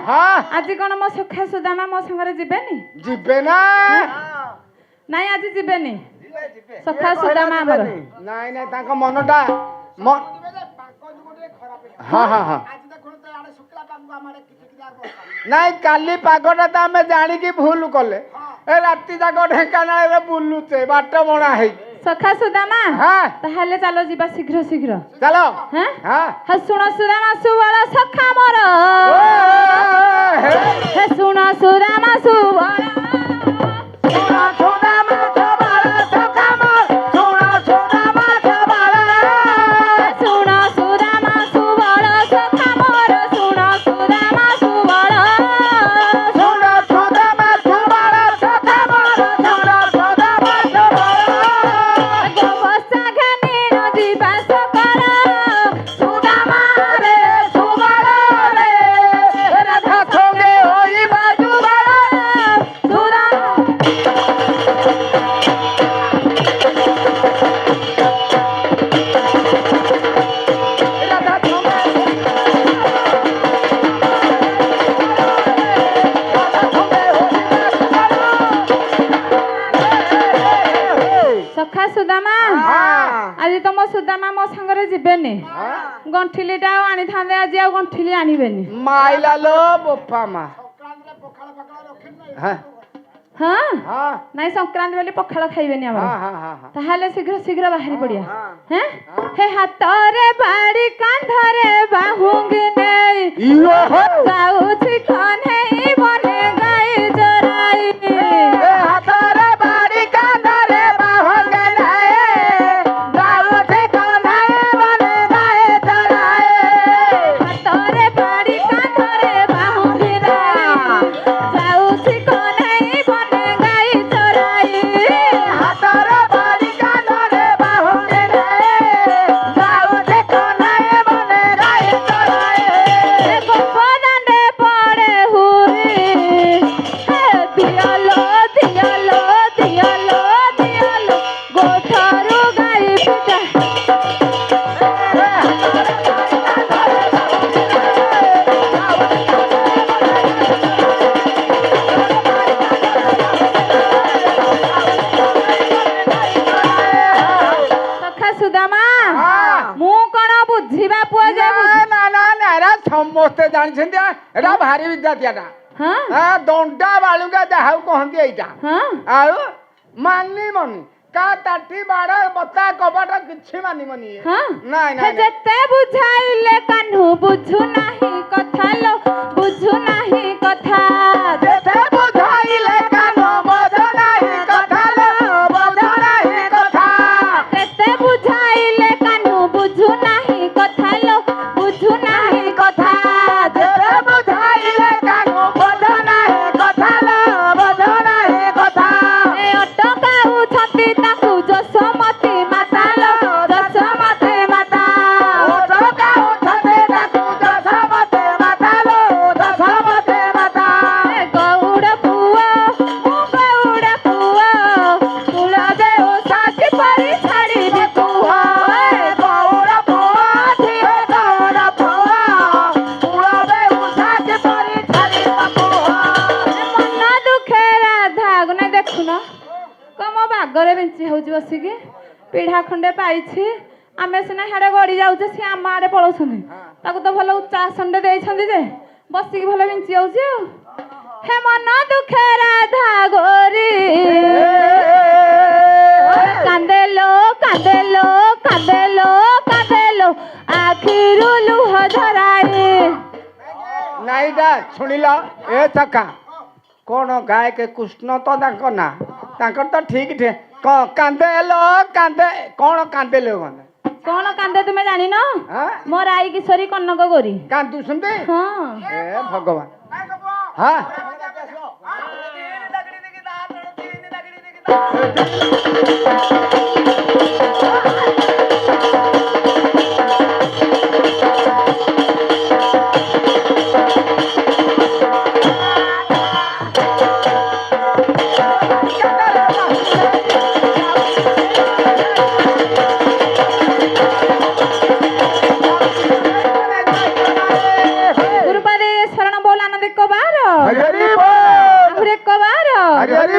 हाँ आज कौन मो सखा सुदामा मो संगे जीवेनी जीवे ना नाई आज जीवेनी सखा सुदामा हमर नाई नाई तांका मनटा हाँ हाँ हाँ नाई काली पागटा तो आम जानिकी भूल कले ए राति जाक ढेंकानाल बुलुचे बाट बणा है सखा सुदामा हाँ ताहले चलो जीवा शीघ्र शीघ्र चलो हाँ हाँ हे सुनो सुदामा सुबल सखा मोर हे सुनो सुदामा सुबल सुदामा मो संगे जीवेनी गंठिलीटा आनी थांदे आज आ गंठिली आनिबेनी माइला लो बोपा मा हां हां हां नाही संक्रांति वाली पखाळ खाइबेनी हम हां हां हां ताहाले शीघ्र शीघ्र बाहरी पडिया हैं हे हातरे बाड़ी कांधरे बाहुंगी नै इयो हो जाउछि कने बने गाई जराई ए हातरे बाड़ी कांधरे बाहुंगी नै जाउछि कने बने गाई जराई हातरे बाड़ी कांधरे बाहुंगी नै जाउछि कने बने गाई जराई हातरे बाड़ी कांधरे बाहुंगी नै जाउछि कने बने गाई जराई गोपदांडे पड़े हुई दियालो दियालो दियालो दियालो गोठारू गाई पिटा सखा सुदामा मु कण बुझिबा पुआ जे ना ना ना एरा समस्ते जानिछन्ती एरा भारी विद्यार्थीटा हां हां दंडा बालुका जाहाउ कहंती एइटा हां आउ माननी मनी का ताठी बाड़ा बता कबाट किछि मानी मनी हां नाइ हे नाइ जते बुझाइले कान्हू बुझु नाही कथा लो बुझु नाही कथा जेते बुझाइले कानो बज नाही कथा लो बज नाही कथा जते बुझाइले कान्हू बुझु नाही कथा लो बुझु नाही कथा जेते बुझाइले कानो बज नाही कथा लो बज नाही कथा ए अटकाउ छति ताकू जसमती माता लो जसमती माता ओटो का उठते ताकू दशमते माता लो दशमते माता ए गौड़ पुआ मु गौड़ पुआ तुला दे ओ साथी परी छाड़ी भी पुआ ए गौरा पुआ धिए गौरा पुआ उड़ावे उठा के परी छाड़ी पुआ मन दुखे राधा गुना देखुन कम बागरे बेंची होउची बसिकी पिढ़ा खंडे पाइछि आमे सिना हेडे गड़ी जाउछे सी आम आडे पळौछनी ताकू तो भलो उच्च आसनडे देइछन्ती जे बसिकी भलो बेंची होउची हे मन दुखे राधा गोरी कांदेलो कांदेलो कांदेलो कांदेलो आखिरु लुह धराई नाइडा सुनिल ए चका कौन गाय के कृष्ण तो तांको ना तांकर तो ठीक थे कांदे लो कांदे कौन कांदे लो गने कौन कांदे तुमे जानी न हां मोर आई किशोरी कनक गोरी कांदू सुनते हाँ ए भगवान हां गुरुपदे शरण बोल आनंद एक बार हरि हरि बोल आहुर एक बार हरि हरि